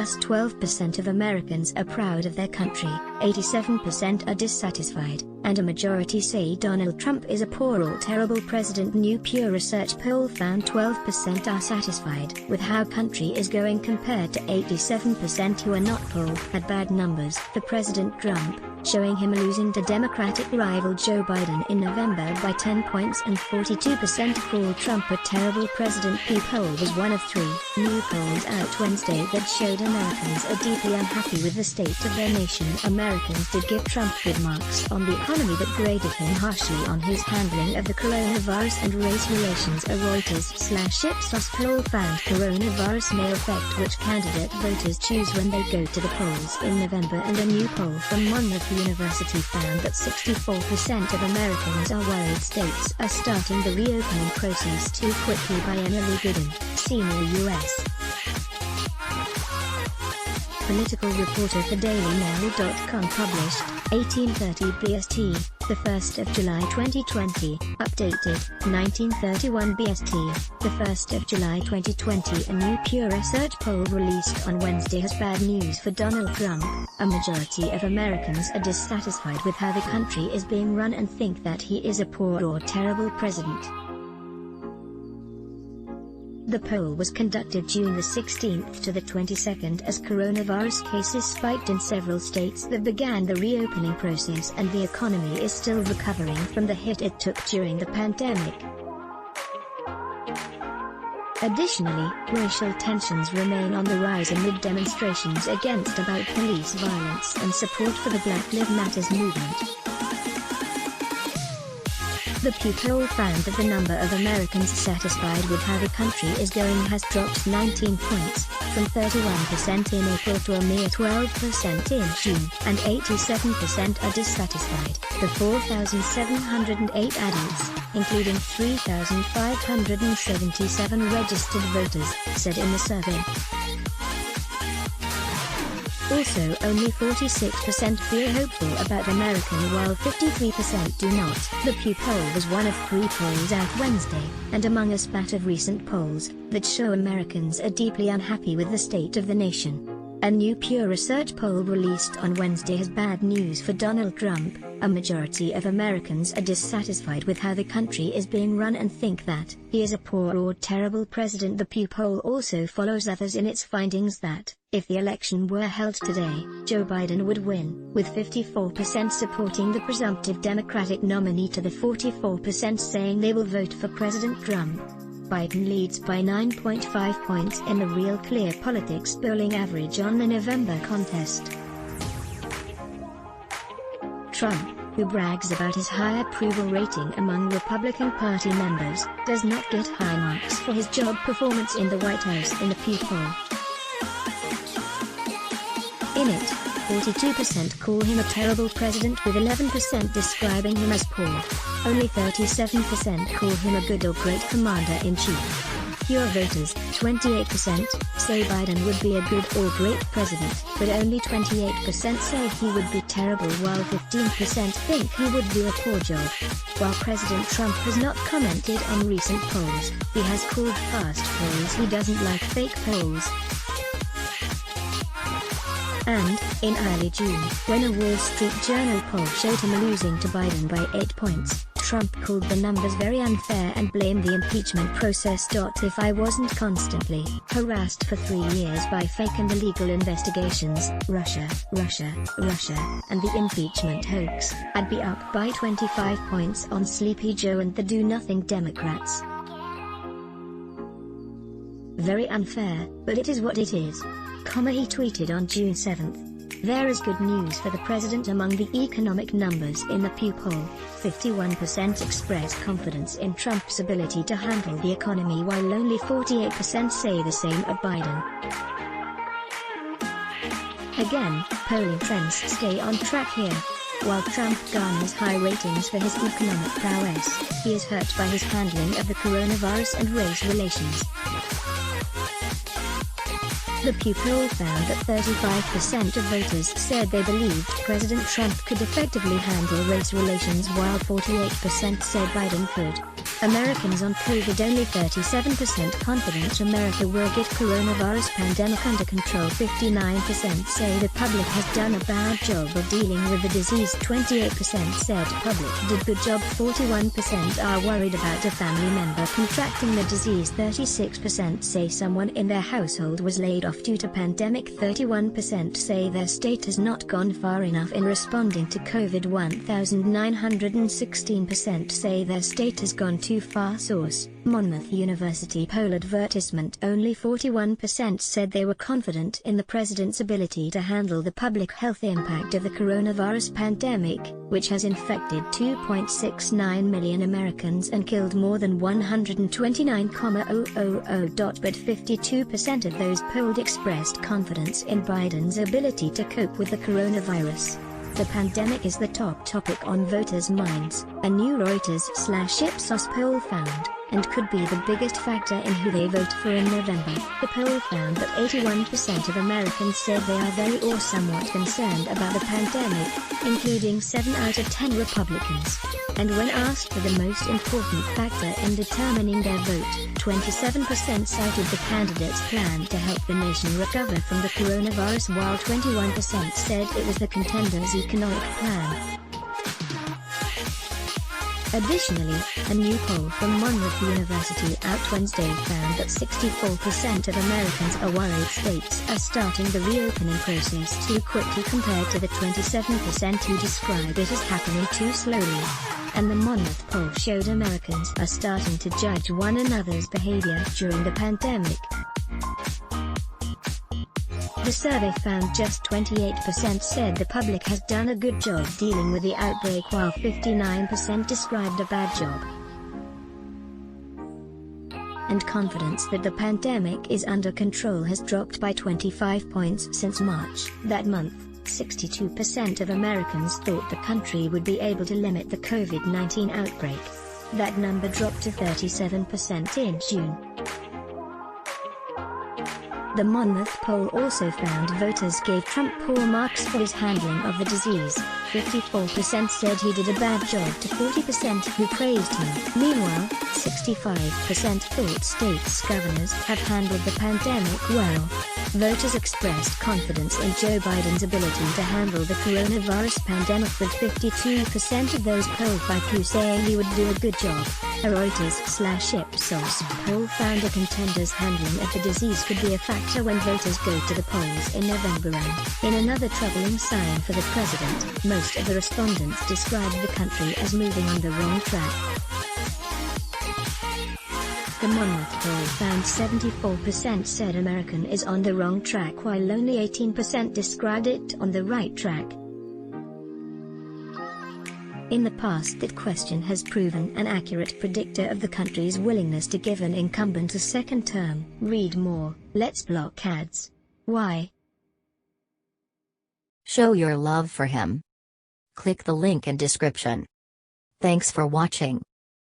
just 12% of Americans are proud of their country, 87% are dissatisfied, and a majority say Donald Trump is a poor or terrible president. New Pew Research poll found 12% are satisfied with how country is going compared to 87% who are not polled. Had bad numbers for President Trump, showing him losing to Democratic rival Joe Biden in November by 10 points, and 42% called Trump a terrible president. Pew poll was one of 3 new polls out Wednesday that showed Americans are deeply unhappy with the state of their nation. Americans did give Trump good marks on the economy but graded him harshly on his handling of the coronavirus and race relations. A Reuters/Ipsos poll found coronavirus may affect which candidate voters choose when they go to the polls in November, and a new poll from Monmouth University found that 64% of Americans are worried states are starting the reopening process too quickly. By Emily Gooding, senior U.S. political reporter for DailyMail.com, published 1830 BST, the 1st of July 2020, updated 1931 BST, the 1st of July 2020. A new Pew Research poll released on Wednesday has bad news for Donald Trump. A majority of Americans are dissatisfied with how the country is being run and think that he is a poor or terrible president. The poll was conducted June the 16th to the 22nd as coronavirus cases spiked in several states that began the reopening process, and the economy is still recovering from the hit it took during the pandemic. Additionally, racial tensions remain on the rise amid demonstrations against about police violence and support for the Black Lives Matter movement. The Pew poll found that the number of Americans satisfied with how the country is going has dropped 19 points, from 31% in April to a mere 12% in June, and 87% are dissatisfied. The 4,708 adults, including 3,577 registered voters, said in the survey. Also, only 46% feel hopeful about America while 53% do not. The Pew poll was one of 3 polls out Wednesday, and among a spat of recent polls that show Americans are deeply unhappy with the state of the nation. A new Pew Research poll released on Wednesday has bad news for Donald Trump. A majority of Americans are dissatisfied with how the country is being run and think that he is a poor or terrible president. The Pew poll also follows others in its findings that, if the election were held today, Joe Biden would win, with 54% supporting the presumptive Democratic nominee to the 44% saying they will vote for President Trump. Biden leads by 9.5 points in the Real Clear Politics polling average on the November contest. Trump, who brags about his high approval rating among Republican Party members, does not get high marks for his job performance in the White House in the Pew poll. In it, 42% call him a terrible president, with 11% describing him as poor. Only 37% call him a good or great commander-in-chief. Fewer voters, 28%, say Biden would be a good or great president, but only 28% say he would be terrible, while 15% think he would do a poor job. While President Trump has not commented on recent polls, he has called fast polls he doesn't like fake polls. And, in early June, when a Wall Street Journal poll showed him losing to Biden by 8 points, Trump called the numbers very unfair and blamed the impeachment process. If I wasn't constantly harassed for 3 years by fake and illegal investigations, Russia, and the impeachment hoax, I'd be up by 25 points on Sleepy Joe and the do-nothing Democrats. Very unfair, but it is what it is. He tweeted on June 7th. There is good news for the president among the economic numbers in the Pew poll. 51% express confidence in Trump's ability to handle the economy, while only 48% say the same of Biden. Again, polling trends stay on track here. While Trump garners high ratings for his economic prowess, he is hurt by his handling of the coronavirus and race relations. The Pew poll found that 35% of voters said they believed President Trump could effectively handle race relations, while 48% said Biden could. Americans on COVID only 37% confident America will get coronavirus pandemic under control. 59% say the public has done a bad job of dealing with the disease. 28% said public did good job. 41% are worried about a family member contracting the disease. 36% say someone in their household was laid off due to pandemic. 31% say their state has not gone far enough in responding to COVID. 1916% say their state has gone too far. Source: Monmouth University poll advertisement. Only 41% said they were confident in the president's ability to handle the public health impact of the coronavirus pandemic, which has infected 2.69 million Americans and killed more than 129,000. But 52% of those polled expressed confidence in Biden's ability to cope with the coronavirus. The pandemic is the top topic on voters' minds, a new Reuters/Ipsos poll found, and could be the biggest factor in who they vote for in November. The poll found that 81% of Americans said they are very or somewhat concerned about the pandemic, including 7 out of 10 Republicans. And when asked for the most important factor in determining their vote, 27% cited the candidate's plan to help the nation recover from the coronavirus, while 21% said it was the contender's economic plan. Additionally, a new poll from Monmouth University out Wednesday found that 64% of Americans are worried states are starting the reopening process too quickly compared to the 27% who describe it as happening too slowly. And the Monmouth poll showed Americans are starting to judge one another's behavior during the pandemic. The survey found just 28% said the public has done a good job dealing with the outbreak, while 59% described a bad job. And confidence that the pandemic is under control has dropped by 25 points since March. That month, 62% of Americans thought the country would be able to limit the COVID-19 outbreak. That number dropped to 37% in June. The Monmouth poll also found voters gave Trump poor marks for his handling of the disease. 54% said he did a bad job to 40% who praised him. Meanwhile, 65% thought states' governors have handled the pandemic well. Voters expressed confidence in Joe Biden's ability to handle the coronavirus pandemic, with 52% of those polled by Pew saying he would do a good job. A Reuters/Ipsos poll found a contender's handling of the disease could be a factor when voters go to the polls in November. And, in another troubling sign for the president, most of the respondents described the country as moving on the wrong track. The Monmouth poll found 74% said America is on the wrong track, while only 18% described it on the right track. In the past, that question has proven an accurate predictor of the country's willingness to give an incumbent a second term. Read more. Let's block ads. Why? Show your love for him. Click the link in description. Thanks for watching.